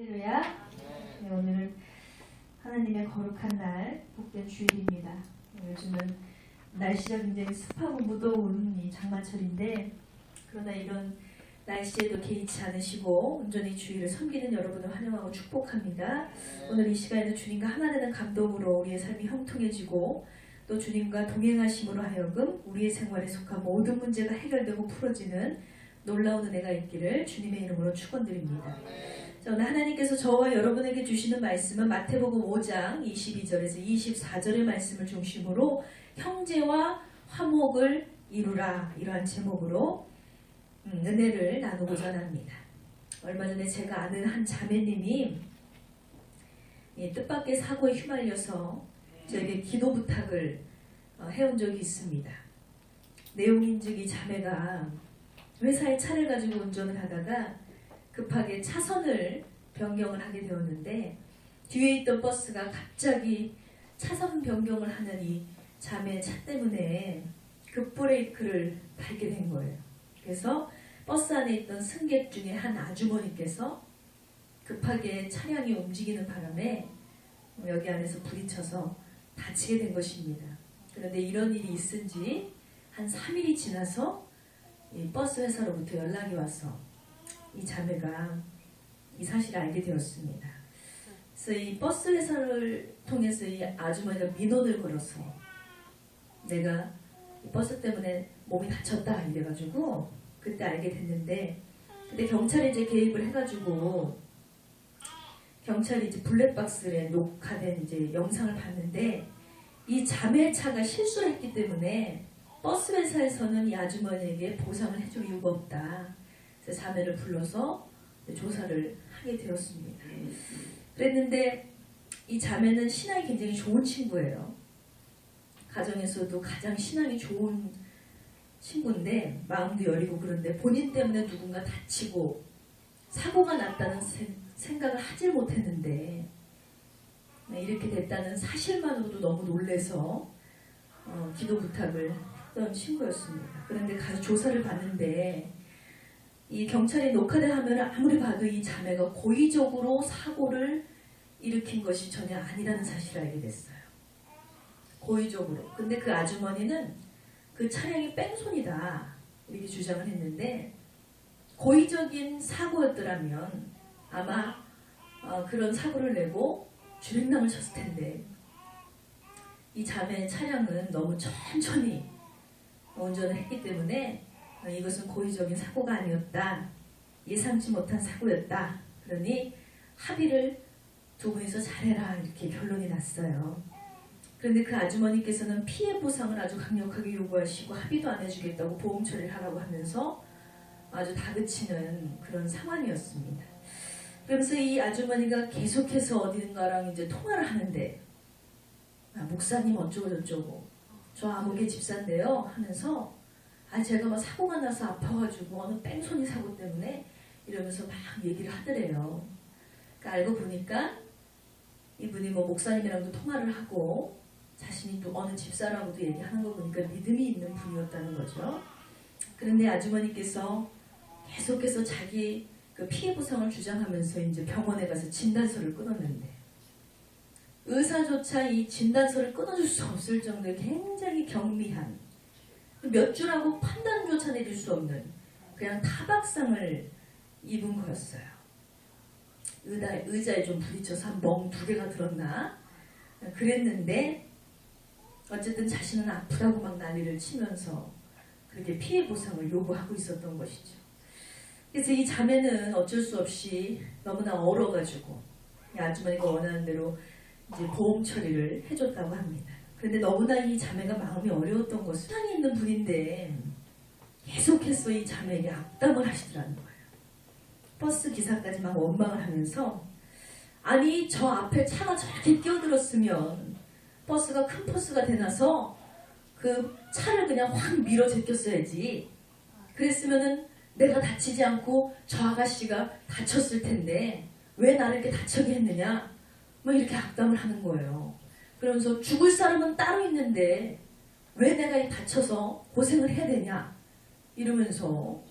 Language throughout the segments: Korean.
할렐루야. 네, 오늘은 하나님의 거룩한 날, 복된 주일입니다. 요즘은 날씨가 굉장히 습하고 무더운 이 장마철인데, 그러나 이런 날씨에도 개의치 않으시고 온전히 주일을 섬기는 여러분을 환영하고 축복합니다. 오늘 이 시간에는 주님과 하나 되는 감동으로 우리의 삶이 형통해지고, 또 주님과 동행하심으로 하여금 우리의 생활에 속한 모든 문제가 해결되고 풀어지는 놀라운 은혜가 있기를 주님의 이름으로 축원드립니다. 오늘 하나님께서 저와 여러분에게 주시는 말씀은 마태복음 5장 22절에서 24절의 말씀을 중심으로 형제와 화목을 이루라, 이러한 제목으로 은혜를 나누고자 합니다. 얼마 전에 제가 아는 한 자매님이 뜻밖의 사고에 휘말려서 저에게 기도 부탁을 해온 적이 있습니다. 내용인즉 이 자매가 회사에 차를 가지고 운전을 하다가 급하게 차선을 변경을 하게 되었는데, 뒤에 있던 버스가 갑자기 차선 변경을 하는 이 자매의 차 때문에 급브레이크를 밟게 된 거예요. 그래서 버스 안에 있던 승객 중에 한 아주머니께서 급하게 차량이 움직이는 바람에 여기 안에서 부딪혀서 다치게 된 것입니다. 그런데 이런 일이 있은 지 한 3일이 지나서 이 버스 회사로부터 연락이 와서 이 자매가 이 사실을 알게 되었습니다. 그래서 이 버스 회사를 통해서 이 아주머니가 민원을 걸어서 내가 이 버스 때문에 몸이 다쳤다 이래가지고 그때 알게 됐는데, 그때 경찰이 이제 개입을 해가지고 경찰이 이제 블랙박스에 녹화된 이제 영상을 봤는데, 이 자매 차가 실수를 했기 때문에 버스 회사에서는 이 아주머니에게 보상을 해줄 이유가 없다. 그래서 자매를 불러서 조사를 하게 되었습니다. 그랬는데 이 자매는 신앙이 굉장히 좋은 친구예요. 가정에서도 가장 신앙이 좋은 친구인데 마음도 여리고, 그런데 본인 때문에 누군가 다치고 사고가 났다는 생각을 하질 못했는데 이렇게 됐다는 사실만으로도 너무 놀라서 기도 부탁을 했던 친구였습니다. 그런데 가서 조사를 받는데 이 경찰이 녹화된 화면을 아무리 봐도 이 자매가 고의적으로 사고를 일으킨 것이 전혀 아니라는 사실을 알게 됐어요. 고의적으로. 근데 그 아주머니는 그 차량이 뺑소니다 이렇게 주장을 했는데, 고의적인 사고였더라면 아마 그런 사고를 내고 주행랑을 쳤을 텐데, 이 자매의 차량은 너무 천천히 운전을 했기 때문에 이것은 고의적인 사고가 아니었다, 예상치 못한 사고였다. 그러니 합의를 두 분이서 잘해라 이렇게 결론이 났어요. 그런데 그 아주머니께서는 피해 보상을 아주 강력하게 요구하시고 합의도 안 해주겠다고 보험 처리를 하라고 하면서 아주 다그치는 그런 상황이었습니다. 그러면서 이 아주머니가 계속해서 어딘가랑 이제 통화를 하는데, 목사님 어쩌고 저쩌고, 저 아무개 집사인데요 하면서 제가 막 사고가 나서 아파가지고 어느 뺑소니 사고 때문에 이러면서 막 얘기를 하더래요. 그러니까 알고 보니까 이분이 뭐 목사님이랑도 통화를 하고 자신이 또 어느 집사라고도 얘기하는 거 보니까 믿음이 있는 분이었다는 거죠. 그런데 아주머니께서 계속해서 자기 그 피해 보상을 주장하면서 이제 병원에 가서 진단서를 끊었는데, 의사조차 이 진단서를 끊어줄 수 없을 정도의 굉장히 경미한, 몇 주라고 판단조차 내릴 수 없는 그냥 타박상을 입은 거였어요. 의자에 좀 부딪혀서 한 멍 2개가 들었나 그랬는데, 어쨌든 자신은 아프다고 막 난리를 치면서 그렇게 피해 보상을 요구하고 있었던 것이죠. 그래서 이 자매는 어쩔 수 없이 너무나 얼어가지고 이 아주머니가 원하는 대로 이제 보험 처리를 해줬다고 합니다. 그런데 너무나 이 자매가 마음이 어려웠던 것은, 사랑이 있는 분인데 계속해서 이 자매에게 악담을 하시더라는 거예요. 버스 기사까지 막 원망을 하면서, 아니 저 앞에 차가 저렇게 끼어들었으면 버스가 큰 버스가 되나서 그 차를 그냥 확 밀어 제꼈어야지. 그랬으면은 내가 다치지 않고 저 아가씨가 다쳤을 텐데 왜 나를 이렇게 다치게 했느냐, 뭐 이렇게 악담을 하는 거예요. 그러면서 죽을 사람은 따로 있는데 왜 내가 다쳐서 고생을 해야 되냐 이러면서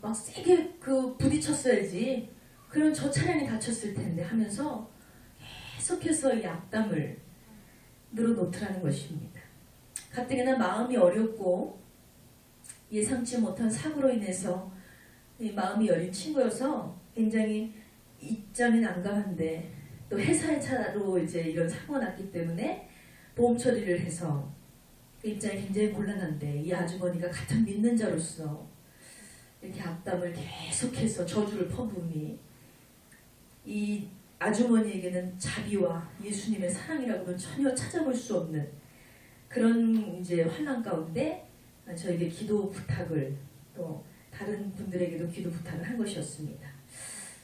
막 세게 부딪혔어야지 그럼 저 차량이 다쳤을 텐데 하면서 계속해서 이 악담을 늘어놓더라는 것입니다. 가뜩이나 마음이 어렵고 예상치 못한 사고로 인해서 이 마음이 여린 친구여서 굉장히 입장이 난감한데 또 회사의 차로 이제 이런 사고가 났기 때문에 보험 처리를 해서 그 입장이 굉장히 곤란한데 이 아주머니가 같은 믿는 자로서 이렇게 악담을 계속해서 저주를 퍼부으니 이 아주머니에게는 자비와 예수님의 사랑이라고는 전혀 찾아볼 수 없는 그런 이제 환난 가운데 저에게 기도 부탁을 또 다른 분들에게도 기도 부탁을 한 것이었습니다.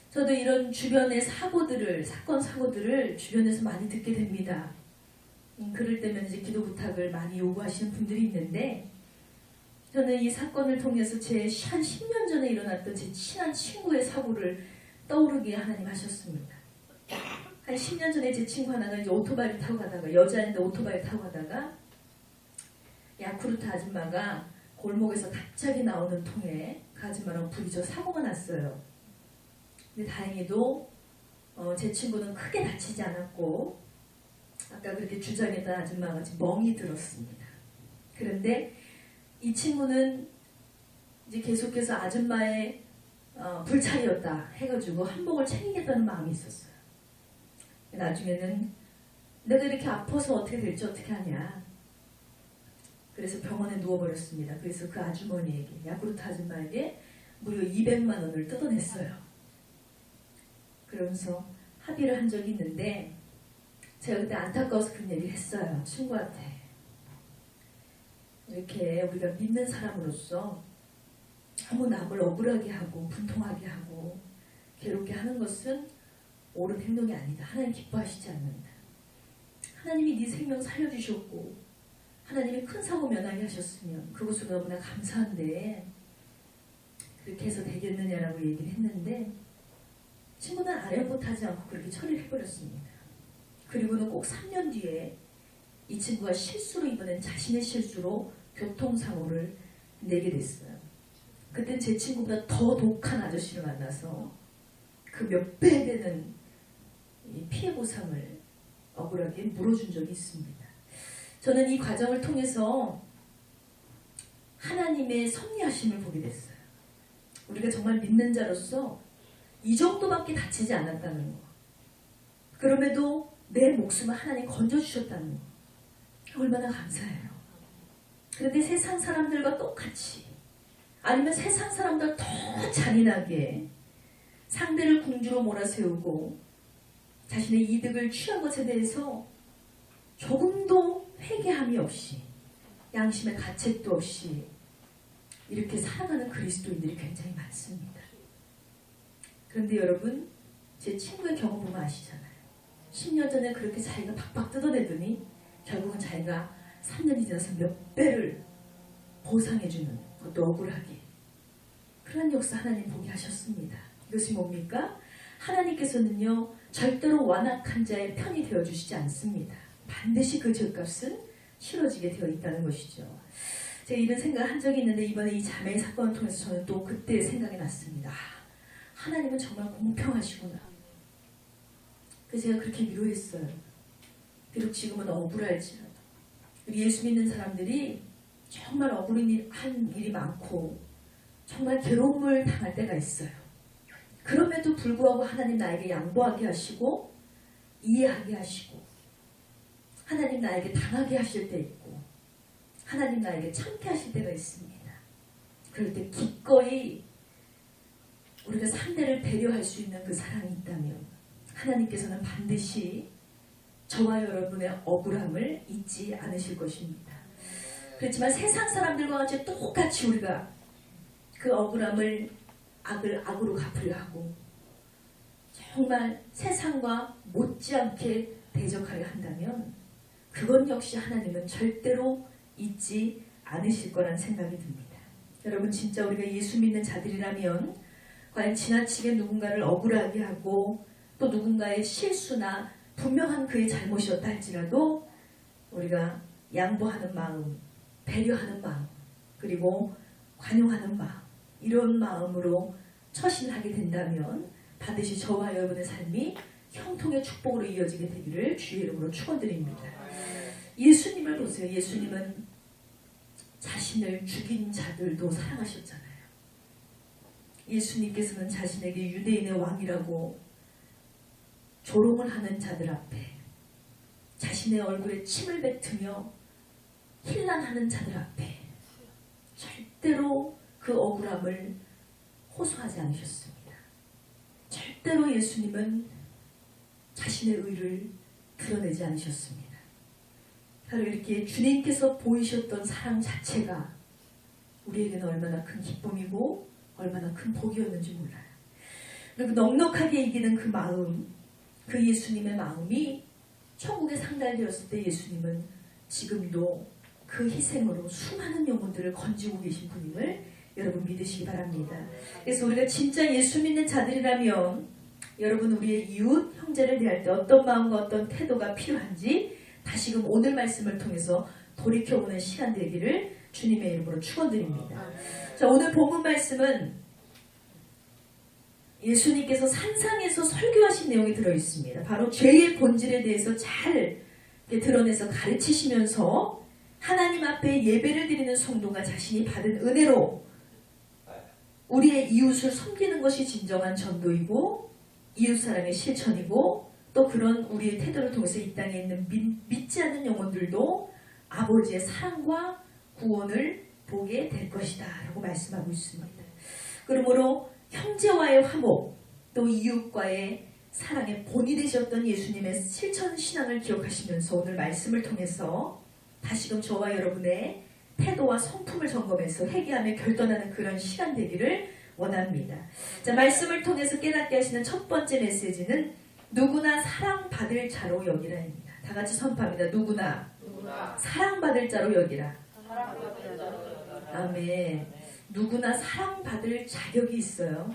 저도 이런 주변의 사건 사고들을 주변에서 많이 듣게 됩니다. 그럴 때면 이제 기도 부탁을 많이 요구하시는 분들이 있는데 저는 이 사건을 통해서 제 한 10년 전에 일어났던 제 친한 친구의 사고를 떠오르게 하나님 하셨습니다. 한 10년 전에 제 친구 하나가 이제 오토바이를 타고 가다가 여자인데 오토바이 타고 가다가 야쿠르트 아줌마가 골목에서 갑자기 나오는 통에 그 아줌마랑 부딪혀 사고가 났어요. 근데 다행히도 제 친구는 크게 다치지 않았고 아까 그렇게 주장했던 아줌마가 멍이 들었습니다. 그런데 이 친구는 이제 계속해서 아줌마의 불찰이었다 해가지고 한복을 챙기겠다는 마음이 있었어요. 나중에는 내가 이렇게 아파서 어떻게 될지 어떻게 하냐. 그래서 병원에 누워버렸습니다. 그래서 그 아주머니에게, 야쿠르트 아줌마에게 무려 200만 원을 뜯어냈어요. 그러면서 합의를 한 적이 있는데 제가 그때 안타까워서 그런 얘기를 했어요. 친구한테. 이렇게 우리가 믿는 사람으로서 너무 남을 억울하게 하고 분통하게 하고 괴롭게 하는 것은 옳은 행동이 아니다. 하나님 기뻐하시지 않는다. 하나님이 네 생명 살려주셨고 하나님이 큰 사고 면하게 하셨으면 그것으로 너무나 감사한데 그렇게 해서 되겠느냐라고 얘기를 했는데 친구는 아랑곳하지 않고 그렇게 처리를 해버렸습니다. 그리고는 꼭 3년 뒤에 이 친구가 실수로 이번엔 자신의 실수로 교통사고를 내게 됐어요. 그때 제 친구보다 더 독한 아저씨를 만나서 그 몇 배 되는 피해 보상을 억울하게 물어준 적이 있습니다. 저는 이 과정을 통해서 하나님의 섭리하심을 보게 됐어요. 우리가 정말 믿는 자로서 이 정도밖에 다치지 않았다는 거. 그럼에도 내 목숨을 하나님 건져주셨다는 거. 얼마나 감사해요. 그런데 세상 사람들과 똑같이 아니면 세상 사람들 더 잔인하게 상대를 궁주로 몰아세우고 자신의 이득을 취한 것에 대해서 조금도 회개함이 없이 양심의 가책도 없이 이렇게 살아가는 그리스도인들이 굉장히 많습니다. 그런데 여러분 제 친구의 경험 보면 아시잖아요. 10년 전에 그렇게 자기가 박박 뜯어내더니 결국은 자기가 3년이 지나서 몇 배를 보상해주는 것도 억울하게 그런 역사 하나님 보게 하셨습니다. 이것이 뭡니까? 하나님께서는요 절대로 완악한 자의 편이 되어주시지 않습니다. 반드시 그 죄값은 치러지게 되어 있다는 것이죠. 제가 이런 생각을 한 적이 있는데 이번에 이 자매의 사건을 통해서 저는 또 그때 생각이 났습니다. 하나님은 정말 공평하시구나. 그래서 제가 그렇게 위로했어요. 비록 지금은 억울할지라도 우리 예수 믿는 사람들이 정말 억울한 일이 많고 정말 괴로움을 당할 때가 있어요. 그럼에도 불구하고 하나님 나에게 양보하게 하시고 이해하게 하시고 하나님 나에게 당하게 하실 때 있고 하나님 나에게 참게 하실 때가 있습니다. 그럴 때 기꺼이 우리가 상대를 배려할 수 있는 그 사랑이 있다면 하나님께서는 반드시 저와 여러분의 억울함을 잊지 않으실 것입니다. 그렇지만 세상 사람들과 같이 똑같이 우리가 그 억울함을 악을 악으로 갚으려 하고 정말 세상과 못지않게 대적하려 한다면 그건 역시 하나님은 절대로 잊지 않으실 거란 생각이 듭니다. 여러분 진짜 우리가 예수 믿는 자들이라면 과연 지나치게 누군가를 억울하게 하고 또 누군가의 실수나 분명한 그의 잘못이었다 할지라도 우리가 양보하는 마음, 배려하는 마음, 그리고 관용하는 마음 이런 마음으로 처신하게 된다면 반드시 저와 여러분의 삶이 형통의 축복으로 이어지게 되기를 주의 이름으로 축원드립니다. 예수님을 보세요. 예수님은 자신을 죽인 자들도 사랑하셨잖아요. 예수님께서는 자신에게 유대인의 왕이라고 조롱을 하는 자들 앞에 자신의 얼굴에 침을 뱉으며 힐난하는 자들 앞에 절대로 그 억울함을 호소하지 않으셨습니다. 절대로 예수님은 자신의 의를 드러내지 않으셨습니다. 바로 이렇게 주님께서 보이셨던 사랑 자체가 우리에게는 얼마나 큰 기쁨이고 얼마나 큰 복이었는지 몰라요. 그리고 넉넉하게 이기는 그 마음, 그 예수님의 마음이 천국에 상달되었을 때 예수님은 지금도 그 희생으로 수많은 영혼들을 건지고 계신 분임을 여러분 믿으시기 바랍니다. 그래서 우리가 진짜 예수 믿는 자들이라면 여러분 우리의 이웃, 형제를 대할 때 어떤 마음과 어떤 태도가 필요한지 다시금 오늘 말씀을 통해서 돌이켜보는 시간 되기를 주님의 이름으로 축원드립니다. 자, 오늘 본문 말씀은 예수님께서 산상에서 설교하신 내용이 들어있습니다. 바로 죄의 본질에 대해서 잘 드러내서 가르치시면서 하나님 앞에 예배를 드리는 성도가 자신이 받은 은혜로 우리의 이웃을 섬기는 것이 진정한 전도이고 이웃사랑의 실천이고 또 그런 우리의 태도를 통해서 이 땅에 있는 믿지 않는 영혼들도 아버지의 사랑과 구원을 보게 될 것이다 라고 말씀하고 있습니다. 그러므로 형제와의 화목 또 이웃과의 사랑의 본이 되셨던 예수님의 실천 신앙을 기억하시면서 오늘 말씀을 통해서 다시금 저와 여러분의 태도와 성품을 점검해서 회개하며 결단하는 그런 시간 되기를 원합니다. 자, 말씀을 통해서 깨닫게 하시는 첫 번째 메시지는 누구나 사랑받을 자로 여기라입니다. 다 같이 선포합니다. 누구나 사랑받을 자로 여기라. 아멘. 누구나 사랑받을 자격이 있어요.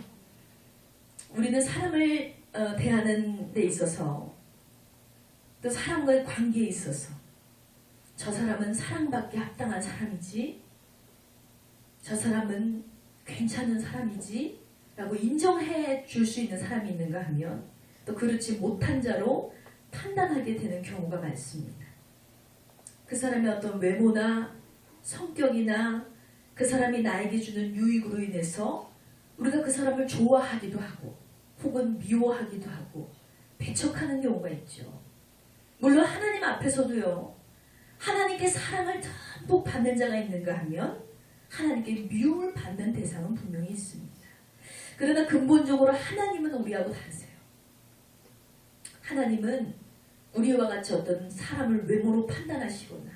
우리는 사람을 대하는 데 있어서 또 사람과의 관계에 있어서 저 사람은 사랑받기 합당한 사람이지, 저 사람은 괜찮은 사람이지 라고 인정해 줄 수 있는 사람이 있는가 하면 또 그렇지 못한 자로 판단하게 되는 경우가 많습니다. 그 사람의 어떤 외모나 성격이나 그 사람이 나에게 주는 유익으로 인해서 우리가 그 사람을 좋아하기도 하고 혹은 미워하기도 하고 배척하는 경우가 있죠. 물론 하나님 앞에서도요. 하나님께 사랑을 듬뿍 받는 자가 있는가 하면 하나님께 미움을 받는 대상은 분명히 있습니다. 그러나 근본적으로 하나님은 우리하고 다르세요. 하나님은 우리와 같이 어떤 사람을 외모로 판단하시거나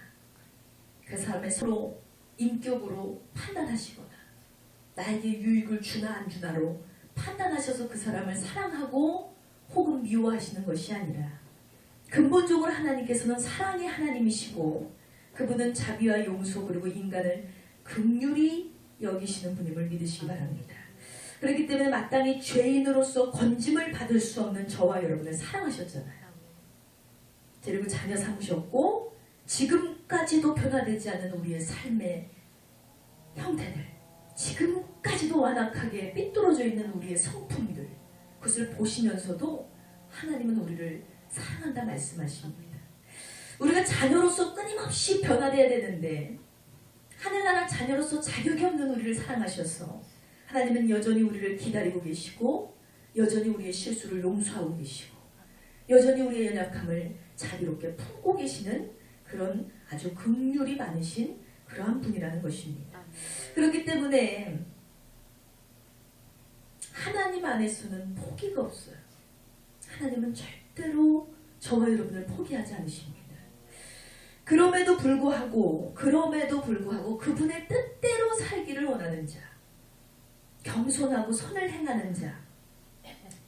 그 사람의 서로 인격으로 판단하시거나 나에게 유익을 주나 안 주나로 판단하셔서 그 사람을 사랑하고 혹은 미워하시는 것이 아니라 근본적으로 하나님께서는 사랑의 하나님이시고 그분은 자비와 용서 그리고 인간을 긍휼히 여기시는 분임을 믿으시기 바랍니다. 그렇기 때문에 마땅히 죄인으로서 건짐을 받을 수 없는 저와 여러분을 사랑하셨잖아요. 그리고 자녀 삼으셨고 지금까지도 변화되지 않은 우리의 삶의 형태들, 지금까지도 완악하게 삐뚤어져 있는 우리의 성품들, 그것을 보시면서도 하나님은 우리를 사랑한다 말씀하십니다. 우리가 자녀로서 끊임없이 변화되어야 되는데 하늘나라 자녀로서 자격이 없는 우리를 사랑하셔서 하나님은 여전히 우리를 기다리고 계시고 여전히 우리의 실수를 용서하고 계시고 여전히 우리의 연약함을 자비롭게 품고 계시는 그런 아주 긍휼이 많으신 그러한 분이라는 것입니다. 그렇기 때문에 하나님 안에서는 포기가 없어요. 하나님은 절대로 저와 여러분을 포기하지 않으십니다. 그럼에도 불구하고 그분의 뜻대로 살기를 원하는 자, 겸손하고 선을 행하는 자,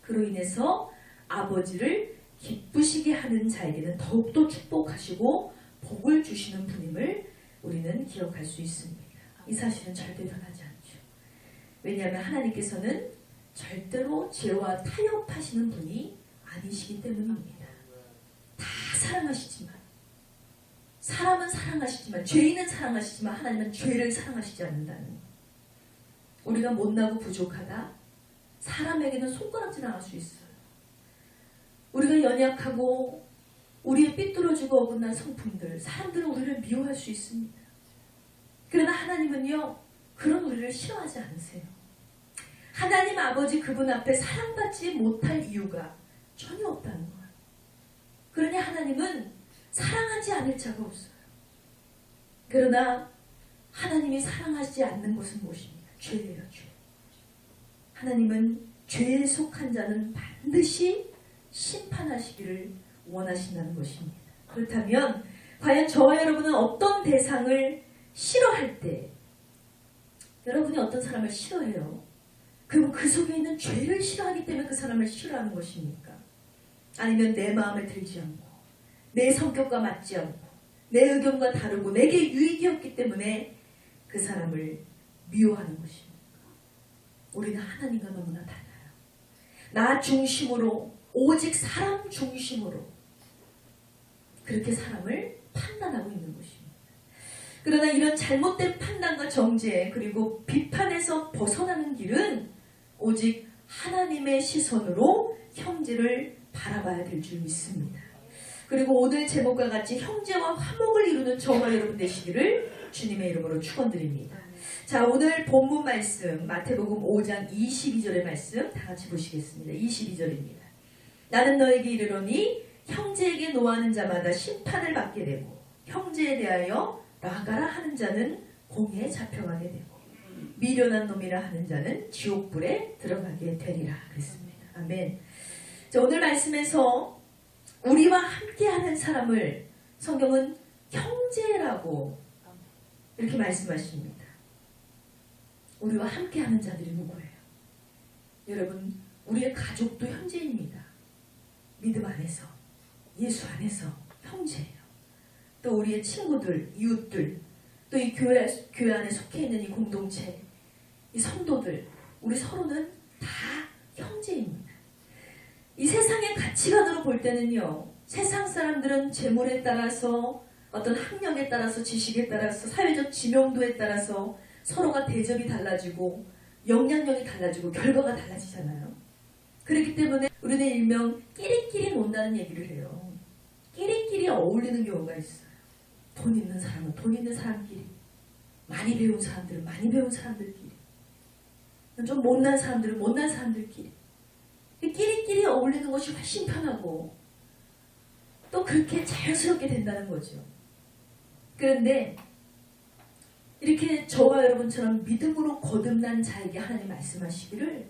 그로 인해서 아버지를 기쁘시게 하는 자에게는 더욱더 축복하시고 복을 주시는 분임을 우리는 기억할 수 있습니다. 이 사실은 절대 변하지 않죠. 왜냐하면 하나님께서는 절대로 죄와 타협하시는 분이 아니시기 때문입니다. 다 사랑하시지만 사람은 사랑하시지만 죄인은 사랑하시지만 하나님은 죄를 사랑하시지 않는다는, 우리가 못나고 부족하다, 사람에게는 손가락질 안 할 수 있어요. 우리가 연약하고 우리의 삐뚤어지고 어긋난 성품들, 사람들은 우리를 미워할 수 있습니다. 그러나 하나님은요, 그런 우리를 싫어하지 않으세요. 하나님 아버지 그분 앞에 사랑받지 못할 이유가 전혀 없다는 거예요. 그러니 하나님은 사랑하지 않을 자가 없어요. 그러나 하나님이 사랑하지 않는 것은 무엇입니까? 죄예요, 죄. 하나님은 죄에 속한 자는 반드시 심판하시기를 원하신다는 것입니다. 그렇다면 과연 저와 여러분은 어떤 대상을 싫어할 때, 여러분이 어떤 사람을 싫어해요? 그리고 그 속에 있는 죄를 싫어하기 때문에 그 사람을 싫어하는 것입니까? 아니면 내 마음에 들지 않고 내 성격과 맞지 않고 내 의견과 다르고 내게 유익이었기 때문에 그 사람을 미워하는 것입니까? 우리는 하나님과 너무나 달라요. 나 중심으로, 오직 사람 중심으로 그렇게 사람을 판단하고 있는 것입니다. 그러나 이런 잘못된 판단과 정죄 그리고 비판에서 벗어나는 길은 오직 하나님의 시선으로 형제를 바라봐야 될 줄 믿습니다. 그리고 오늘 제목과 같이 형제와 화목을 이루는 저와 여러분 되시기를 주님의 이름으로 축원드립니다. 자, 오늘 본문 말씀 마태복음 5장 22절의 말씀 다 같이 보시겠습니다. 22절입니다. 나는 너에게 이르노니 형제에게 노하는 자마다 심판을 받게 되고 형제에 대하여 나가라 하는 자는 공에 잡혀가게 되고 미련한 놈이라 하는 자는 지옥불에 들어가게 되리라 그랬습니다. 아멘. 자, 오늘 말씀에서 우리와 함께하는 사람을 성경은 형제라고 이렇게 말씀하십니다. 우리와 함께하는 자들이 누구예요? 여러분, 우리의 가족도 형제입니다. 믿음 안에서, 예수 안에서 형제예요. 또 우리의 친구들, 이웃들, 또 이 교회 안에 속해 있는 이 공동체, 이 성도들, 우리 서로는 다 형제입니다. 이 세상의 가치관으로 볼 때는요, 세상 사람들은 재물에 따라서 어떤 학력에 따라서 지식에 따라서 사회적 지명도에 따라서 서로가 대접이 달라지고 영향력이 달라지고 결과가 달라지잖아요. 그렇기 때문에 우리는 일명 끼리끼리 논다는 얘기를 해요. 끼리끼리 어울리는 경우가 있어요. 돈 있는 사람은 돈 있는 사람끼리, 많이 배운 사람들은 많이 배운 사람들끼리, 좀 못난 사람들은 못난 사람들끼리 끼리끼리 어울리는 것이 훨씬 편하고 또 그렇게 자연스럽게 된다는 거죠. 그런데 이렇게 저와 여러분처럼 믿음으로 거듭난 자에게 하나님 말씀하시기를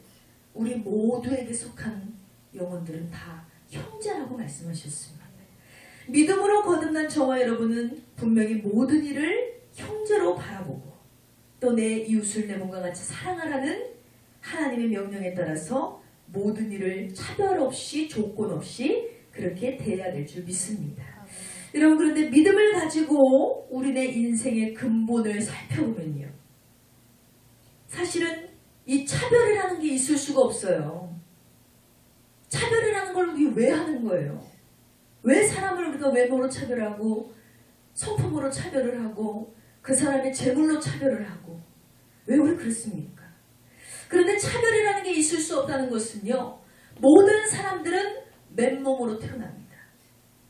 우리 모두에게 속한 영혼들은 다 형제라고 말씀하셨습니다. 믿음으로 거듭난 저와 여러분은 분명히 모든 일을 형제로 바라보고 또 내 이웃을 내 몸과 같이 사랑하라는 하나님의 명령에 따라서 모든 일을 차별 없이 조건 없이 그렇게 대해야 될 줄 믿습니다. 여러분, 그런데 믿음을 가지고 우리네 인생의 근본을 살펴보면요, 사실은 이 차별이라는 게 있을 수가 없어요. 차별이라는 걸 우리 왜 하는 거예요? 왜 사람을 우리가 외모로 차별하고 성품으로 차별을 하고 그 사람의 재물로 차별을 하고 왜 우리 그렇습니까? 그런데 차별이라는 게 있을 수 없다는 것은요, 모든 사람들은 맨몸으로 태어납니다.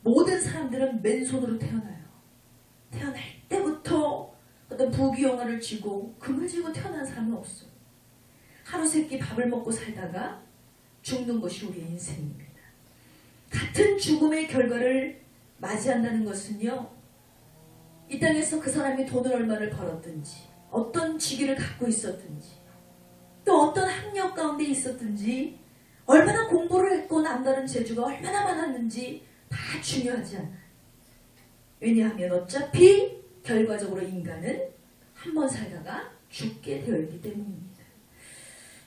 모든 사람들은 맨손으로 태어나요. 태어날 때부터 어떤 부귀영화를 쥐고 금을 쥐고 태어난 사람은 없어요. 하루 세끼 밥을 먹고 살다가 죽는 것이 우리의 인생입니다. 같은 죽음의 결과를 맞이한다는 것은요, 이 땅에서 그 사람이 돈을 얼마를 벌었든지 어떤 직위를 갖고 있었든지 또 어떤 학력 가운데 있었든지 얼마나 공부를 했고 남다른 재주가 얼마나 많았는지 다 중요하지 않아요. 왜냐하면 어차피 결과적으로 인간은 한 번 살다가 죽게 되어 있기 때문입니다.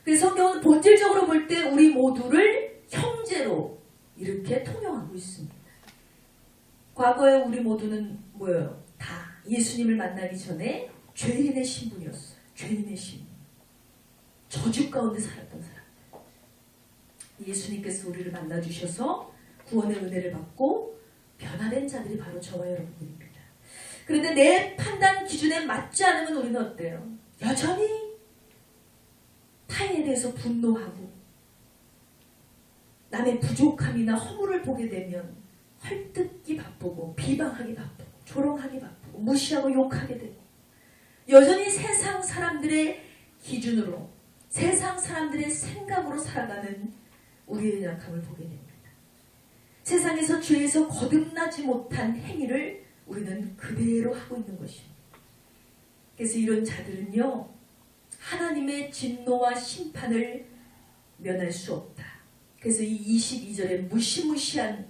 그래서 성경은 본질적으로 볼 때 우리 모두를 형제로 이렇게 통용하고 있습니다. 과거에 우리 모두는 뭐예요? 다 예수님을 만나기 전에 죄인의 신분이었어요. 죄인의 신분. 저주 가운데 살았던 사람. 예수님께서 우리를 만나주셔서 구원의 은혜를 받고 변화된 자들이 바로 저와 여러분들입니다. 그런데 내 판단 기준에 맞지 않으면 우리는 어때요? 여전히 타인에 대해서 분노하고 남의 부족함이나 허물을 보게 되면 헐뜯기 바쁘고 비방하기 바쁘고 조롱하기 바쁘고 무시하고 욕하게 되고 여전히 세상 사람들의 기준으로 세상 사람들의 생각으로 살아가는 우리의 연약함을 보게 됩니다. 세상에서 죄에서 거듭나지 못한 행위를 우리는 그대로 하고 있는 것입니다. 그래서 이런 자들은요, 하나님의 진노와 심판을 면할 수 없다. 그래서 이 22절의 무시무시한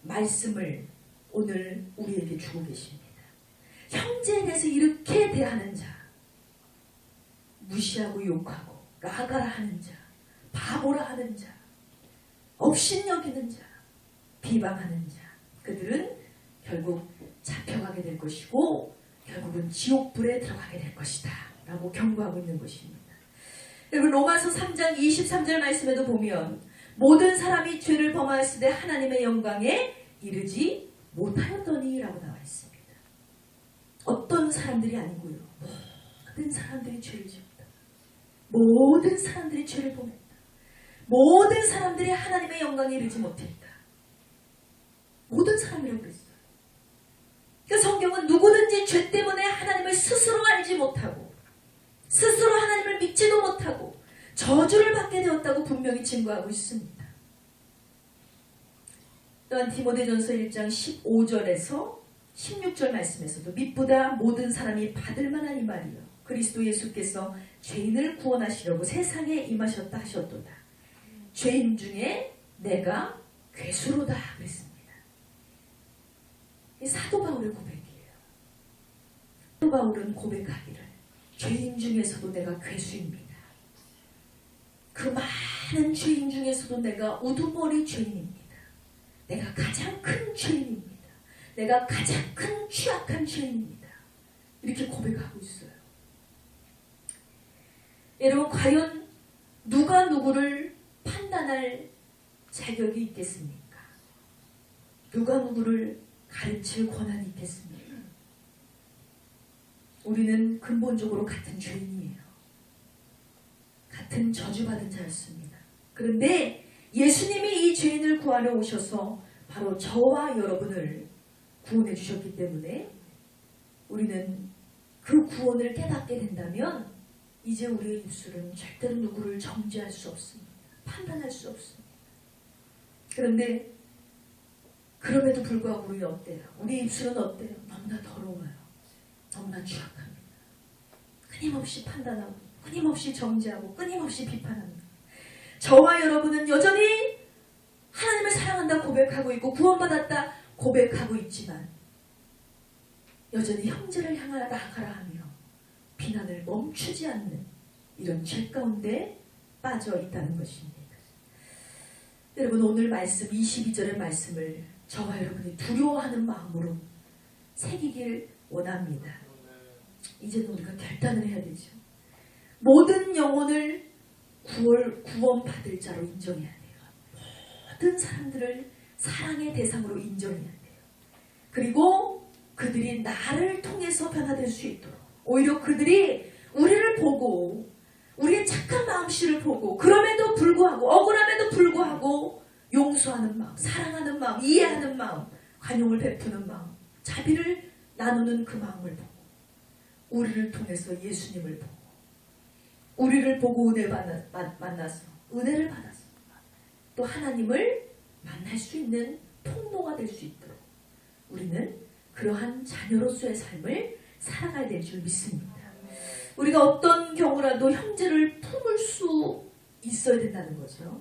말씀을 오늘 우리에게 주고 계십니다. 형제에 대해서 이렇게 대하는 자, 무시하고 욕하고 라가라 하는 자, 바보라 하는 자, 업신여기는 자, 비방하는 자, 그들은 결국 잡혀가게 될 것이고 결국은 지옥불에 들어가게 될 것이다 라고 경고하고 있는 것입니다. 여러분, 로마서 3장 23절 말씀에도 보면 모든 사람이 죄를 범하였을 때 하나님의 영광에 이르지 못하였더니 라고 나와 있습니다. 어떤 사람들이 아니고요, 모든 사람들이 죄를 지었다. 모든 사람들이 죄를 범했다. 모든 사람들이 하나님의 영광에 이르지 못했다. 모든 사람이라고 그랬어요. 그 성경은 누구든지 죄 때문에 하나님을 스스로 알지 못하고 스스로 하나님을 믿지도 못하고 저주를 받게 되었다고 분명히 증거하고 있습니다. 또한 디모데전서 1장 15절에서 16절 말씀에서도 믿보다 모든 사람이 받을 만한 이 말이요 그리스도 예수께서 죄인을 구원하시려고 세상에 임하셨다 하셨도다. 죄인 중에 내가 괴수로다 그랬습니다. 이 사도 바울의 고백이에요. 사도 바울은 고백하기를 죄인 중에서도 내가 괴수입니다. 그 많은 죄인 중에서도 내가 우두머리 죄인입니다. 내가 가장 큰 죄인입니다. 내가 가장 큰 취약한 죄인입니다. 이렇게 고백하고 있어요. 여러분, 과연 누가 누구를 판단할 자격이 있겠습니까? 누가 누구를 가르칠 권한이 있겠습니까? 우리는 근본적으로 같은 죄인이에요. 같은 저주받은 자였습니다. 그런데 예수님이 이 죄인을 구하러 오셔서 바로 저와 여러분을 구원해 주셨기 때문에 우리는 그 구원을 깨닫게 된다면 이제 우리의 입술은 절대로 누구를 정죄할 수 없습니다. 판단할 수 없습니다. 그런데 그럼에도 불구하고 우리는 어때요? 우리 입술은 어때요? 너무나 더러워요. 너무나 추악합니다. 끊임없이 판단하고 끊임없이 정죄하고 끊임없이 비판합니다. 저와 여러분은 여전히 하나님을 사랑한다 고백하고 있고 구원받았다 고백하고 있지만 여전히 형제를 향하여 나가라 하며 비난을 멈추지 않는 이런 죄 가운데 빠져 있다는 것입니다. 여러분, 오늘 말씀 22절의 말씀을 저와 여러분이 두려워하는 마음으로 새기길 원합니다. 이제는 우리가 결단을 해야 되죠. 모든 영혼을 구원받을 자로 인정해야 돼요. 모든 사람들을 사랑의 대상으로 인정해야 돼요. 그리고 그들이 나를 통해서 변화될 수 있도록 오히려 그들이 우리를 보고 우리의 착한 마음씨를 보고 그럼에도 불구하고 억울함에도 불구하고 용서하는 마음, 사랑하는 마음, 이해하는 마음, 관용을 베푸는 마음, 자비를 나누는 그 마음을 보고 우리를 통해서 예수님을 보고 우리를 보고 은혜 만나서 은혜를 받아서 또 하나님을 만날 수 있는 통로가 될 수 있도록 우리는 그러한 자녀로서의 삶을 살아가야 될 줄 믿습니다. 우리가 어떤 경우라도 형제를 품을 수 있어야 된다는 거죠.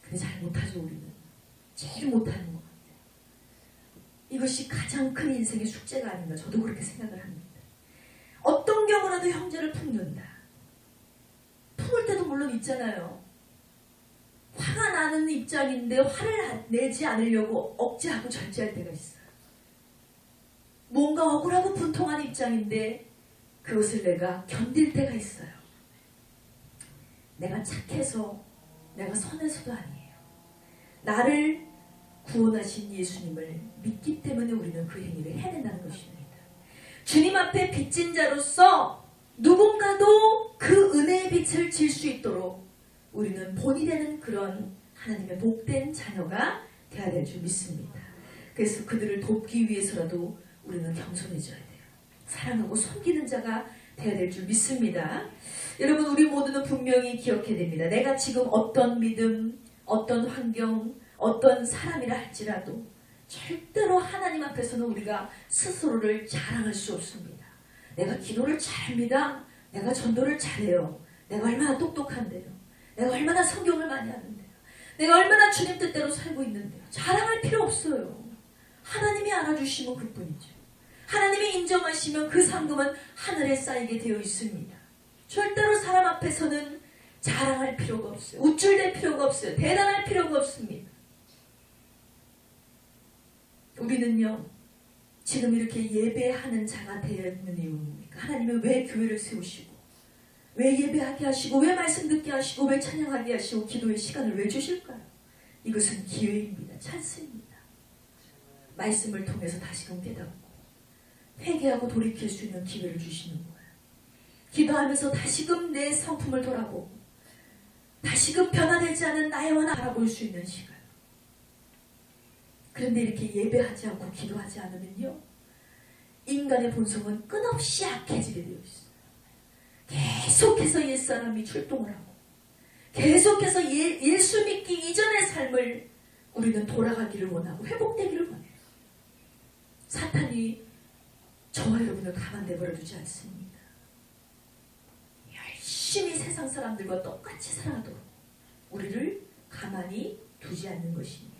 근데 잘 못하죠. 우리는 제일 못하는 것 같아요. 이것이 가장 큰 인생의 숙제가 아닌가 저도 그렇게 생각을 합니다. 어떤 경우라도 형제를 품는다. 품을 때도 물론 있잖아요. 화가 나는 입장인데 화를 내지 않으려고 억제하고 절제할 때가 있어요. 뭔가 억울하고 분통한 입장인데 그것을 내가 견딜 때가 있어요. 내가 착해서 내가 선해서도 아니에요. 나를 구원하신 예수님을 믿기 때문에 우리는 그 행위를 해낸다는 것입니다. 주님 앞에 빚진 자로서 누군가도 그 은혜의 빛을 질 수 있도록 우리는 본이 되는 그런 하나님의 복된 자녀가 되어야 될 줄 믿습니다. 그래서 그들을 돕기 위해서라도 우리는 겸손해져야 돼요. 사랑하고 섬기는 자가 되어야 될 줄 믿습니다. 여러분, 우리 모두는 분명히 기억해야 됩니다. 내가 지금 어떤 믿음, 어떤 환경, 어떤 사람이라 할지라도 절대로 하나님 앞에서는 우리가 스스로를 자랑할 수 없습니다. 내가 기도를 잘합니다. 내가 전도를 잘해요. 내가 얼마나 똑똑한데요. 내가 얼마나 성경을 많이 하는데요. 내가 얼마나 주님 뜻대로 살고 있는데요. 자랑할 필요 없어요. 하나님이 알아주시면 그뿐이죠. 하나님이 인정하시면 그 상금은 하늘에 쌓이게 되어 있습니다. 절대로 사람 앞에서는 자랑할 필요가 없어요. 우쭐댈 필요가 없어요. 대단할 필요가 없습니다. 우리는요, 지금 이렇게 예배하는 자가 되어 있는 이유입니까? 하나님은 왜 교회를 세우시고, 왜 예배하게 하시고, 왜 말씀 듣게 하시고, 왜 찬양하게 하시고, 기도의 시간을 왜 주실까요? 이것은 기회입니다. 찬스입니다. 말씀을 통해서 다시금 깨닫고 회개하고 돌이킬 수 있는 기회를 주시는 거예요. 기도하면서 다시금 내 성품을 돌아보고 다시금 변화되지 않은 나의 원을 바라볼 수 있는 시간. 그런데 이렇게 예배하지 않고 기도하지 않으면요, 인간의 본성은 끝없이 악해지게 되어 있어요. 계속해서 옛사람이 출동을 하고 계속해서 예수 믿기 이전의 삶을 우리는 돌아가기를 원하고 회복되기를 원해요. 사탄이 저와 여러분을 가만 내버려 두지 않습니다. 열심히 세상 사람들과 똑같이 살아가도록 우리를 가만히 두지 않는 것입니다.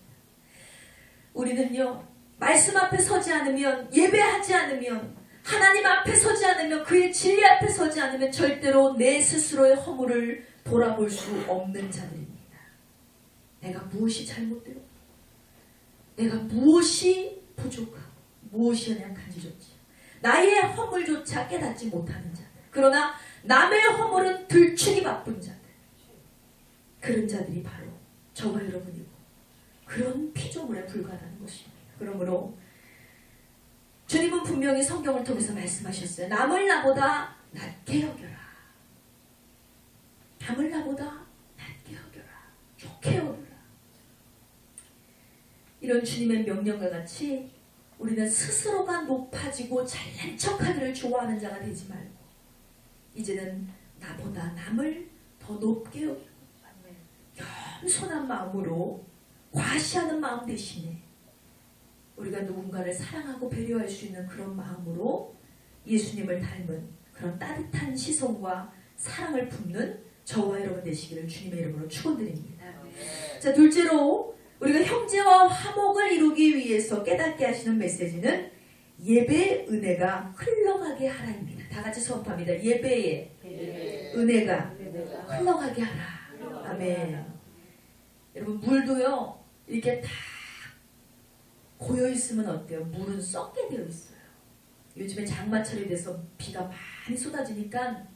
우리는요, 말씀 앞에 서지 않으면, 예배하지 않으면, 하나님 앞에 서지 않으면, 그의 진리 앞에 서지 않으면 절대로 내 스스로의 허물을 돌아볼 수 없는 자들입니다. 내가 무엇이 잘못되고, 내가 무엇이 부족하고, 무엇이 연약한지 좋지, 나의 허물조차 깨닫지 못하는 자들, 그러나 남의 허물은 들추기 바쁜 자들, 그런 자들이 바로 저와 여러분이고 그런 피조물에 불과하다는 것입니다. 그러므로 주님은 분명히 성경을 통해서 말씀하셨어요. 남을 나보다 낮게 여겨라. 남을 나보다 낮게 여겨라. 좋게 여겨라. 이런 주님의 명령과 같이 우리는 스스로가 높아지고 잘난 척하기를 좋아하는 자가 되지 말고 이제는 나보다 남을 더 높게 여기고 겸손한 마음으로 과시하는 마음 대신에 우리가 누군가를 사랑하고 배려할 수 있는 그런 마음으로 예수님을 닮은 그런 따뜻한 시선과 사랑을 품는 저와 여러분 되시기를 주님의 이름으로 축원드립니다. 자, 둘째로 우리가 형제와 화목을 이루기 위해서 깨닫게 하시는 메시지는 예배의 은혜가 흘러가게 하라입니다. 다 같이 선포합니다. 예배의 은혜가 흘러가게 하라. 아멘. 여러분, 물도요, 이렇게 다 고여있으면 어때요? 물은 썩게 되어 있어요. 요즘에 장마철이 돼서 비가 많이 쏟아지니까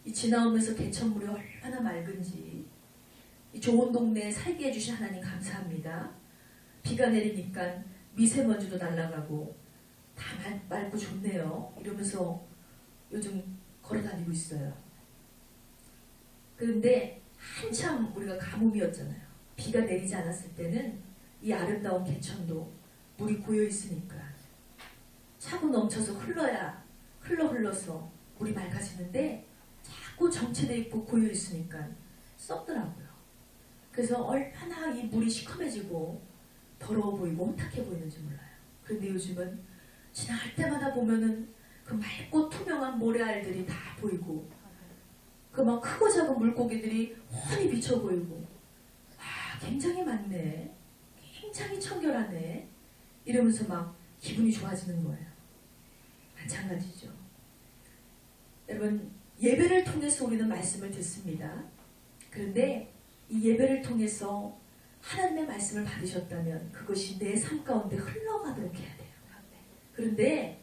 이 지나오면서 개천물이 얼마나 맑은지, 이 좋은 동네에 살게 해주신 하나님 감사합니다. 비가 내리니까 미세먼지도 날아가고 다 맑고 좋네요. 이러면서 요즘 걸어다니고 있어요. 그런데 한참 우리가 가뭄이었잖아요. 비가 내리지 않았을 때는 이 아름다운 개천도 물이 고여 있으니까 차고 넘쳐서 흘러서 물이 맑아지는데 자꾸 정체되어 있고 고여 있으니까 썩더라고요. 그래서 얼마나 이 물이 시커매지고 더러워 보이고 혼탁해 보이는지 몰라요. 그런데 요즘은 지나갈 때마다 보면은 그 맑고 투명한 모래알들이 다 보이고 그 막 크고 작은 물고기들이 훤히 비쳐 보이고, 아, 굉장히 많네, 굉장히 청결하네, 이러면서 막 기분이 좋아지는 거예요. 마찬가지죠. 여러분, 예배를 통해서 우리는 말씀을 듣습니다. 그런데 이 예배를 통해서 하나님의 말씀을 받으셨다면 그것이 내 삶 가운데 흘러가도록 해야 돼요. 그런데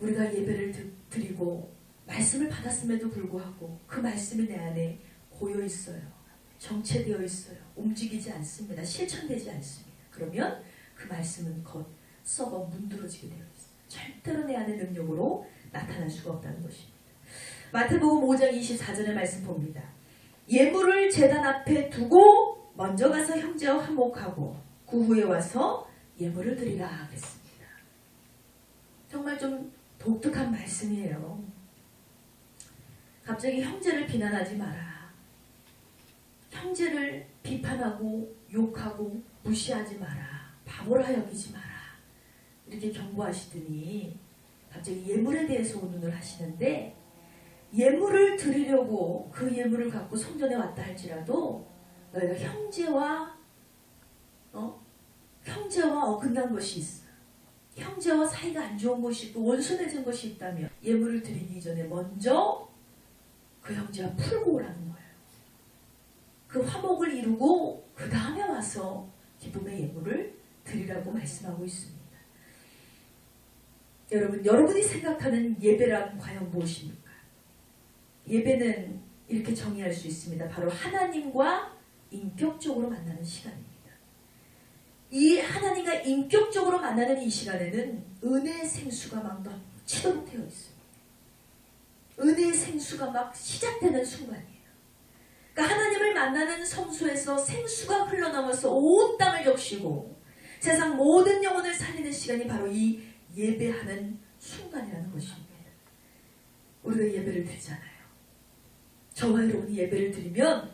우리가 예배를 드리고 말씀을 받았음에도 불구하고 그 말씀이 내 안에 고여 있어요. 정체되어 있어요. 움직이지 않습니다. 실천되지 않습니다. 그러면 그 말씀은 곧 썩어 문드러지게 되어 있어요. 절대로 내 안의 능력으로 나타날 수가 없다는 것입니다. 마태복음 5장 24절의 말씀 봅니다. 예물을 제단 앞에 두고 먼저 가서 형제와 화목하고 그 후에 와서 예물을 드리라 하겠습니다. 정말 좀 독특한 말씀이에요. 갑자기 형제를 비난하지 마라. 형제를 비판하고 욕하고 무시하지 마라. 바보라 여기지 마라. 이렇게 경고하시더니 갑자기 예물에 대해서 온눈을 하시는데, 예물을 드리려고 그 예물을 갖고 성전에 왔다 할지라도 너희가 형제와 어긋난 것이 있어. 형제와 사이가 안 좋은 것이 있고 원수해진 것이 있다면 예물을 드리기 전에 먼저 그 형제와 풀고 오라는 거예요. 그 화목을 이루고 그 다음에 와서 기쁨의 예물을 드리라고 말씀하고 있습니다. 여러분이 생각하는 예배란 과연 무엇입니까? 예배는 이렇게 정의할 수 있습니다. 바로 하나님과 인격적으로 만나는 시간입니다. 이 하나님과 인격적으로 만나는 이 시간에는 은혜의 생수가 막 넘치도록 되어 있습니다. 은혜의 생수가 막 시작되는 순간이에요. 그러니까 하나님을 만나는 성소에서 생수가 흘러나와서 온 땅을 적시고 세상 모든 영혼을 살리는 시간이 바로 이 예배하는 순간이라는 것입니다. 우리가 예배를 드리잖아요. 저와 여러분이 예배를 드리면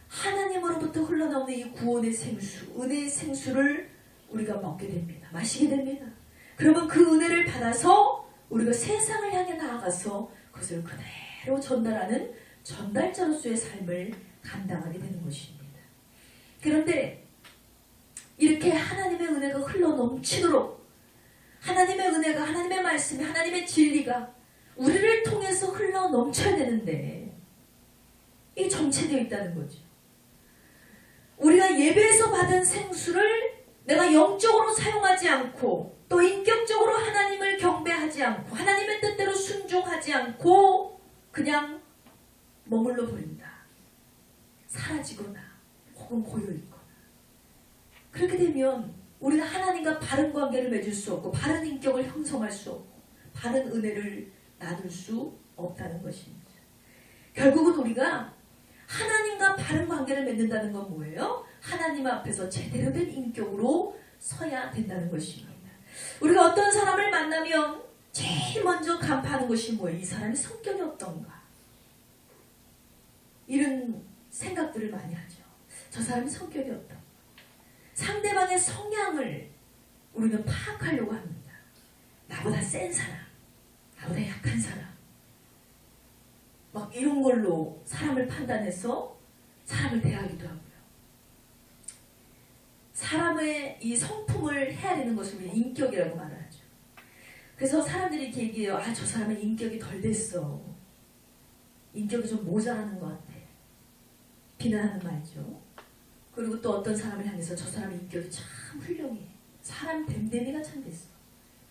하나님으로부터 흘러나오는 이 구원의 생수, 은혜의 생수를 우리가 먹게 됩니다. 마시게 됩니다. 그러면 그 은혜를 받아서 우리가 세상을 향해 나아가서 그것을 그대로 전달하는 전달자로서의 삶을 감당하게 되는 것입니다. 그런데 이렇게 하나님의 은혜가 흘러 넘치도록 하나님의 은혜가, 하나님의 말씀이, 하나님의 진리가 우리를 통해서 흘러 넘쳐야 되는데 이게 정체되어 있다는 거죠. 우리가 예배에서 받은 생수를 내가 영적으로 사용하지 않고 또 인격적으로 하나님을 경배하지 않고 하나님의 뜻대로 순종하지 않고 그냥 머물러 버린다. 사라지거나 혹은 고여있거나. 그렇게 되면 우리가 하나님과 바른 관계를 맺을 수 없고 바른 인격을 형성할 수 없고 바른 은혜를 나눌 수 없다는 것입니다. 결국은 우리가 하나님과 바른 관계를 맺는다는 건 뭐예요? 하나님 앞에서 제대로 된 인격으로 서야 된다는 것입니다. 우리가 어떤 사람을 만나면 제일 먼저 간파하는 것이 뭐예요? 이 사람의 성격이 어떤가? 이런 생각들을 많이 하죠. 저 사람의 성격이 어떤가? 상대방의 성향을 우리는 파악하려고 합니다. 나보다 센 사람, 나보다 약한 사람, 막 이런 걸로 사람을 판단해서 사람을 대하기도 하고요. 사람의 이 성품을 헤아리는 것을 우리는 인격이라고 말하죠. 그래서 사람들이 이렇게 얘기해요. 아, 저 사람은 인격이 덜 됐어. 인격이 좀 모자라는 것 같아. 비난하는 말이죠. 그리고 또 어떤 사람을 향해서 저 사람의 인격이 참 훌륭해. 사람 됨됨이가 참 됐어.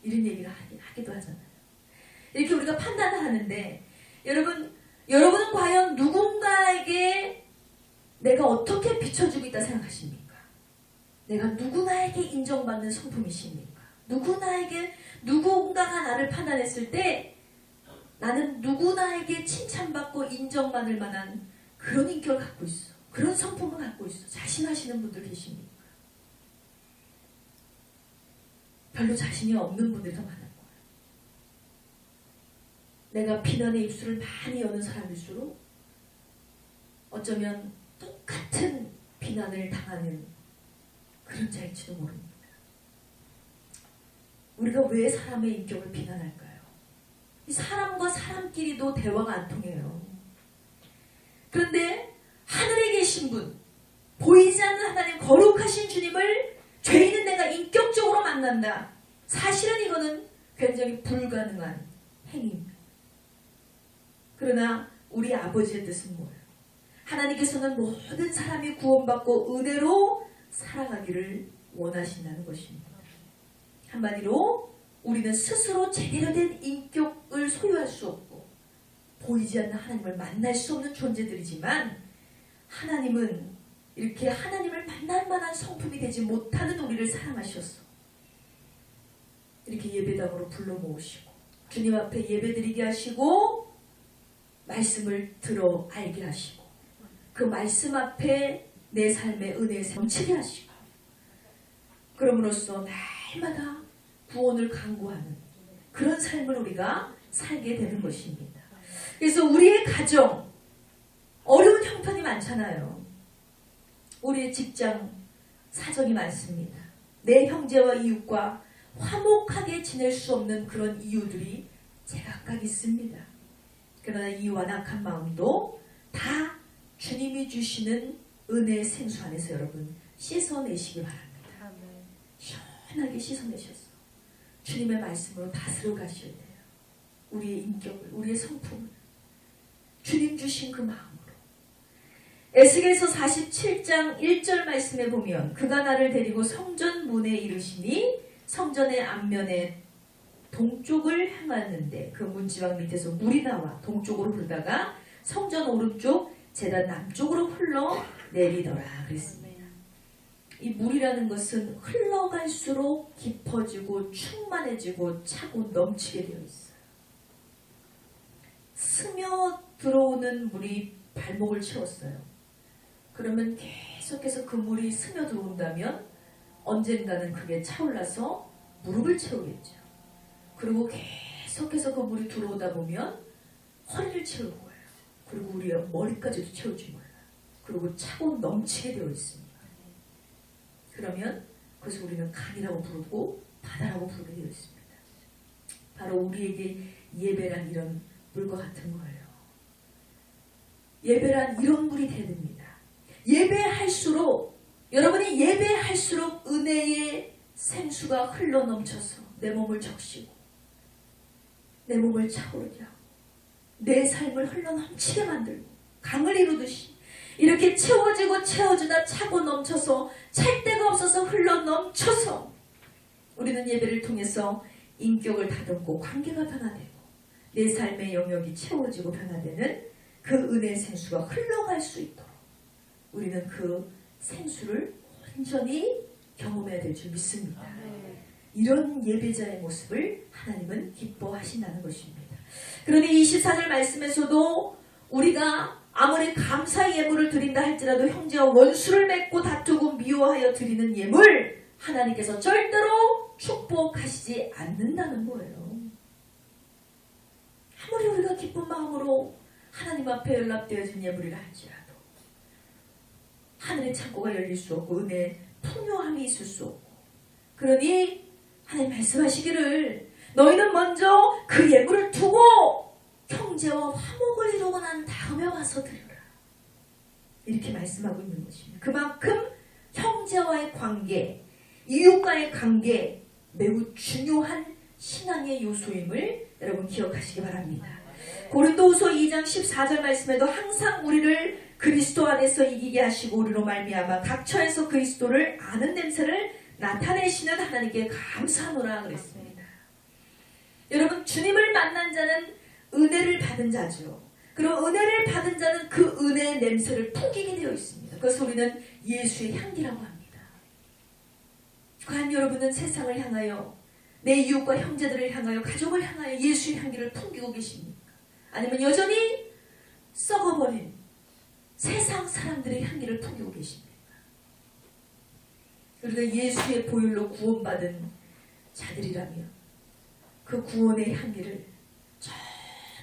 이런 얘기를 하기도 하잖아요. 이렇게 우리가 판단을 하는데 여러분은 과연 누군가에게 내가 어떻게 비춰주고 있다 생각하십니까? 내가 누구나에게 인정받는 성품이십니까? 누군가가 나를 판단했을 때 나는 누구나에게 칭찬받고 인정받을 만한 그런 인격을 갖고 있어. 그런 성품을 갖고 있어. 자신하시는 분들 계십니까? 별로 자신이 없는 분들이 더 많은 거예요. 내가 비난의 입술을 많이 여는 사람일수록 어쩌면 똑같은 비난을 당하는 그런 자일지도 모릅니다. 우리가 왜 사람의 인격을 비난할까요? 이 사람과 사람끼리도 대화가 안 통해요. 그런데 하늘에 계신 분, 보이지 않는 하나님 거룩하신 주님을 죄인은 내가 인격적으로 만난다. 사실은 이거는 굉장히 불가능한 행위입니다. 그러나 우리 아버지의 뜻은 뭐예요? 하나님께서는 모든 사람이 구원받고 은혜로 살아가기를 원하신다는 것입니다. 한마디로 우리는 스스로 제대로 된 인격을 소유할 수 없고 보이지 않는 하나님을 만날 수 없는 존재들이지만 하나님은 이렇게 하나님을 만날 만한 성품이 되지 못하는 우리를 사랑하셔서 이렇게 예배당으로 불러 모으시고 주님 앞에 예배드리게 하시고 말씀을 들어 알게 하시고 그 말씀 앞에 내 삶의 은혜에 넘치게 하시고 그럼으로써 날마다 구원을 강구하는 그런 삶을 우리가 살게 되는 것입니다. 그래서 우리의 가정 어려운 형편이 많잖아요. 우리의 직장 사정이 많습니다. 내 형제와 이웃과 화목하게 지낼 수 없는 그런 이유들이 제각각 있습니다. 그러나 이 완악한 마음도 다 주님이 주시는 은혜의 생수 안에서 여러분 씻어내시기 바랍니다. 시원하게 씻어내셔서 주님의 말씀으로 다스려 가셔야 돼요. 우리의 인격을, 우리의 성품을 주님 주신 그 마음으로. 에스겔서 47장 1절 말씀에 보면 그가 나를 데리고 성전 문에 이르시니 성전의 앞면에 동쪽을 향하는데 그 문지방 밑에서 물이 나와 동쪽으로 흐르다가 성전 오른쪽 제단 남쪽으로 흘러 내리더라 그랬습니다. 이 물이라는 것은 흘러갈수록 깊어지고 충만해지고 차고 넘치게 되어 있어요. 스며 들어오는 물이 발목을 채웠어요. 그러면 계속해서 그 물이 스며 들어온다면 언젠가는 그게 차올라서 무릎을 채우겠죠. 그리고 계속해서 그 물이 들어오다 보면 허리를 채울 거예요. 그리고 우리의 머리까지도 채울지 몰라요. 그리고 차고 넘치게 되어 있습니다. 그러면 그것을 우리는 강이라고 부르고 바다라고 부르게 되어 있습니다. 바로 우리에게 예배란 이런 물과 같은 거예요. 예배란 이런 물이 돼야 됩니다. 예배할수록 여러분이 예배할수록 은혜의 생수가 흘러넘쳐서 내 몸을 적시고 내 몸을 차오르게 하고 내 삶을 흘러넘치게 만들고 강을 이루듯이 이렇게 채워지고 채워지다 차고 넘쳐서 찰 데가 없어서 흘러넘쳐서 우리는 예배를 통해서 인격을 다듬고 관계가 변화되고 내 삶의 영역이 채워지고 변화되는 그 은혜의 생수가 흘러갈 수 있도록 우리는 그 생수를 온전히 경험해야 될 줄 믿습니다. 이런 예배자의 모습을 하나님은 기뻐하신다는 것입니다. 그러니 24절 말씀에서도 우리가 아무리 감사의 예물을 드린다 할지라도 형제와 원수를 맺고 다투고 미워하여 드리는 예물 하나님께서 절대로 축복하시지 않는다는 거예요. 아무리 우리가 기쁜 마음으로 하나님 앞에 연락되어진 예물이라 할지라도 하늘의 창고가 열릴 수 없고 은혜의 풍요함이 있을 수 없고 그러니 하나님 말씀하시기를 너희는 먼저 그 예물을 두고 형제와 화목을 이루고 난 다음에 와서 드려라. 이렇게 말씀하고 있는 것입니다. 그만큼 형제와의 관계, 이웃과의 관계 매우 중요한 신앙의 요소임을 여러분 기억하시기 바랍니다. 고린도후서 2장 14절 말씀에도 항상 우리를 그리스도 안에서 이기게 하시고 우리로 말미암아 각 처에서 그리스도를 아는 냄새를 나타내시는 하나님께 감사하노라 그랬습니다. 여러분 주님을 만난 자는 은혜를 받은 자죠. 그리고 은혜를 받은 자는 그 은혜의 냄새를 풍기게 되어 있습니다. 그것을 우리는 예수의 향기라고 합니다. 과연 여러분은 세상을 향하여 내 이웃과 형제들을 향하여 가족을 향하여 예수의 향기를 풍기고 계십니까? 아니면 여전히 썩어버린 세상 사람들의 향기를 풍기고 계십니까? 우리가 예수의 보혈로 구원받은 자들이라면 그 구원의 향기를 저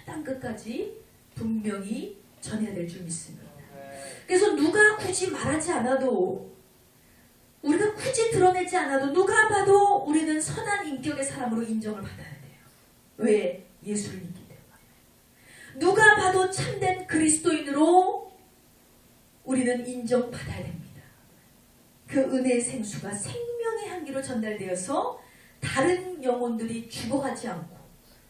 땅끝까지 분명히 전해야 될 줄 믿습니다. 그래서 누가 굳이 말하지 않아도 우리가 굳이 드러내지 않아도 누가 봐도 우리는 선한 인격의 사람으로 인정을 받아야 돼요. 왜? 예수를 믿기 때문에. 누가 봐도 참된 그리스도인으로 우리는 인정받아야 됩니다. 그 은혜의 생수가 생명의 향기로 전달되어서 다른 영혼들이 죽어가지 않고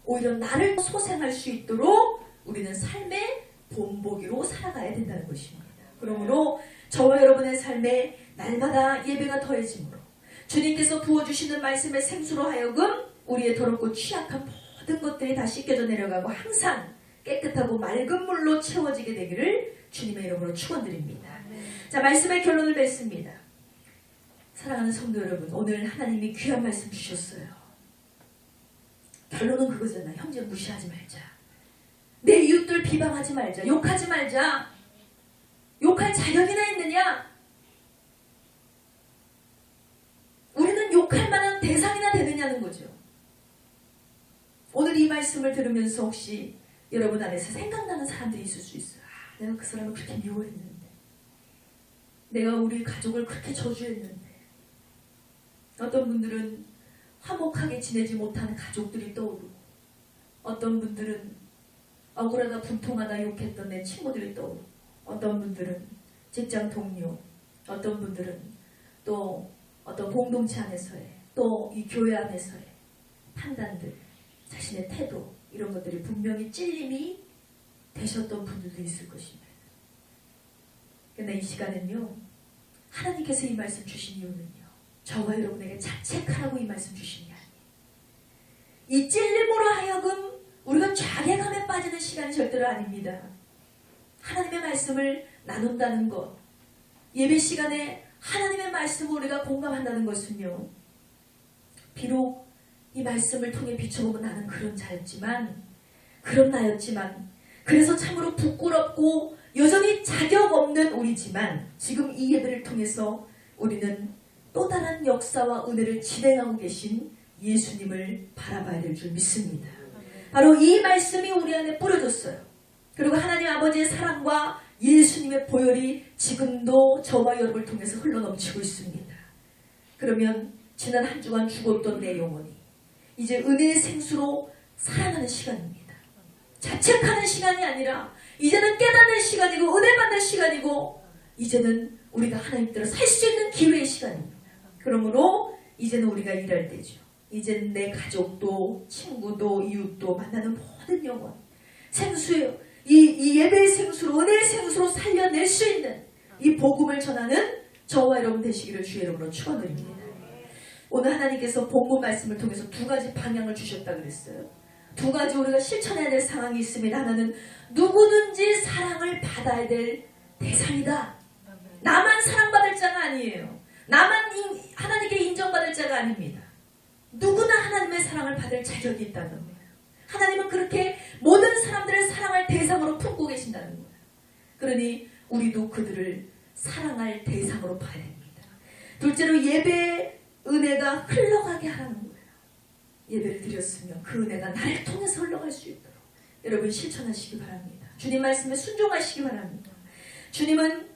오히려 나를 소생할 수 있도록 우리는 삶의 본보기로 살아가야 된다는 것입니다. 그러므로 저와 여러분의 삶에 날마다 예배가 더해지므로 주님께서 부어주시는 말씀의 생수로 하여금 우리의 더럽고 취약한 모든 것들이 다 씻겨져 내려가고 항상 깨끗하고 맑은 물로 채워지게 되기를 주님의 이름으로 축원드립니다. 자, 말씀의 결론을 맺습니다. 사랑하는 성도 여러분, 오늘 하나님이 귀한 말씀 주셨어요. 결론은 그거잖아요. 형제 무시하지 말자. 내 이웃들 비방하지 말자. 욕하지 말자. 욕할 자격이나 있느냐? 욕할 만한 대상이나 되느냐는 거죠. 오늘 이 말씀을 들으면서 혹시 여러분 안에서 생각나는 사람들이 있을 수 있어요. 아, 내가 그 사람을 그렇게 미워했는데, 내가 우리 가족을 그렇게 저주했는데. 어떤 분들은 화목하게 지내지 못하는 가족들이 떠오르고, 어떤 분들은 억울하다 분통하다 욕했던 내 친구들이 떠오르고, 어떤 분들은 직장 동료, 어떤 분들은 또 어떤 공동체 안에서의, 또 이 교회 안에서의 판단들, 자신의 태도, 이런 것들이 분명히 찔림이 되셨던 분들도 있을 것입니다. 그런데 이 시간은요, 하나님께서 이 말씀 주신 이유는요, 저와 여러분에게 자책하라고 이 말씀 주신 게 아니에요. 이 찔림으로 하여금 우리가 좌계감에 빠지는 시간이 절대로 아닙니다. 하나님의 말씀을 나눈다는 것, 예배 시간에 하나님의 말씀을 우리가 공감한다는 것은요, 비록 이 말씀을 통해 비춰보면 나는 그런 자였지만, 그런 나였지만, 그래서 참으로 부끄럽고 여전히 자격 없는 우리지만, 지금 이 예배를 통해서 우리는 또 다른 역사와 은혜를 진행하고 계신 예수님을 바라봐야 될 줄 믿습니다. 바로 이 말씀이 우리 안에 뿌려졌어요. 그리고 하나님 아버지의 사랑과 예수님의 보혈이 지금도 저와 여러분을 통해서 흘러넘치고 있습니다. 그러면 지난 한 주간 죽었던 내 영혼이 이제 은혜의 생수로 살아가는 시간입니다. 자책하는 시간이 아니라 이제는 깨닫는 시간이고 은혜 받는 시간이고, 이제는 우리가 하나님 대로 살 수 있는 기회의 시간입니다. 그러므로 이제는 우리가 일할 때죠. 이제는 내 가족도 친구도 이웃도 만나는 모든 영혼, 생수예요. 이 예배의 생수로, 은혜의 생수로 살려낼 수 있는 이 복음을 전하는 저와 여러분 되시기를 주의 이름으로 축원드립니다. 오늘 하나님께서 본문 말씀을 통해서 두 가지 방향을 주셨다 그랬어요. 두 가지 우리가 실천해야 될 상황이 있습니다. 하나는 누구든지 사랑을 받아야 될 대상이다. 나만 사랑받을 자가 아니에요. 나만 하나님께 인정받을 자가 아닙니다. 누구나 하나님의 사랑을 받을 자격이 있다는 거예요. 하나님은 그렇게 모든 사람들을 사랑할 대상으로 품고 계신다는 거예요. 그러니 우리도 그들을 사랑할 대상으로 봐야 됩니다. 둘째로 예배의 은혜가 흘러가게 하라는 거예요. 예배를 드렸으면 그 은혜가 나를 통해서 흘러갈 수 있도록 여러분 실천하시기 바랍니다. 주님 말씀에 순종하시기 바랍니다. 주님은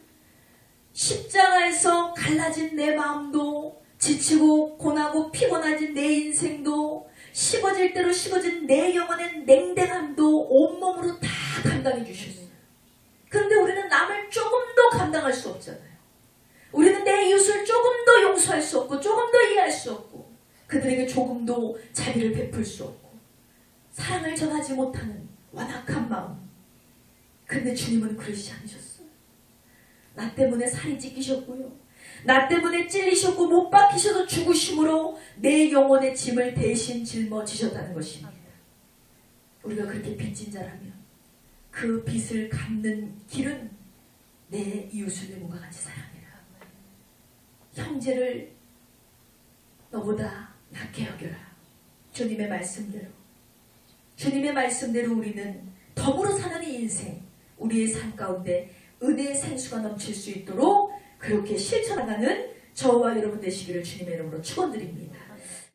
십자가에서 갈라진 내 마음도, 지치고 고나고 피곤해진 내 인생도, 식어질 대로 식어진 내 영혼의 냉랭함도 온몸으로 다 감당해 주셨어요. 그런데 우리는 남을 조금 더 감당할 수 없잖아요. 우리는 내 이웃을 조금 더 용서할 수 없고, 조금 더 이해할 수 없고, 그들에게 조금 더 자비를 베풀 수 없고, 사랑을 전하지 못하는 완악한 마음. 그런데 주님은 그러시지 않으셨어요. 나 때문에 살이 찢기셨고요, 나 때문에 찔리셨고 못 박히셔서 죽으심으로 내 영혼의 짐을 대신 짊어지셨다는 것입니다. 우리가 그렇게 빚진 자라면 그 빚을 갚는 길은 내 이웃을 내 몸과 같이 사랑해라. 형제를 너보다 낮게 여겨라. 주님의 말씀대로 우리는 덤으로 사는 이 인생, 우리의 삶 가운데 은혜의 생수가 넘칠 수 있도록 그렇게 실천하는 저와 여러분 되시기를 주님의 이름으로 축원드립니다.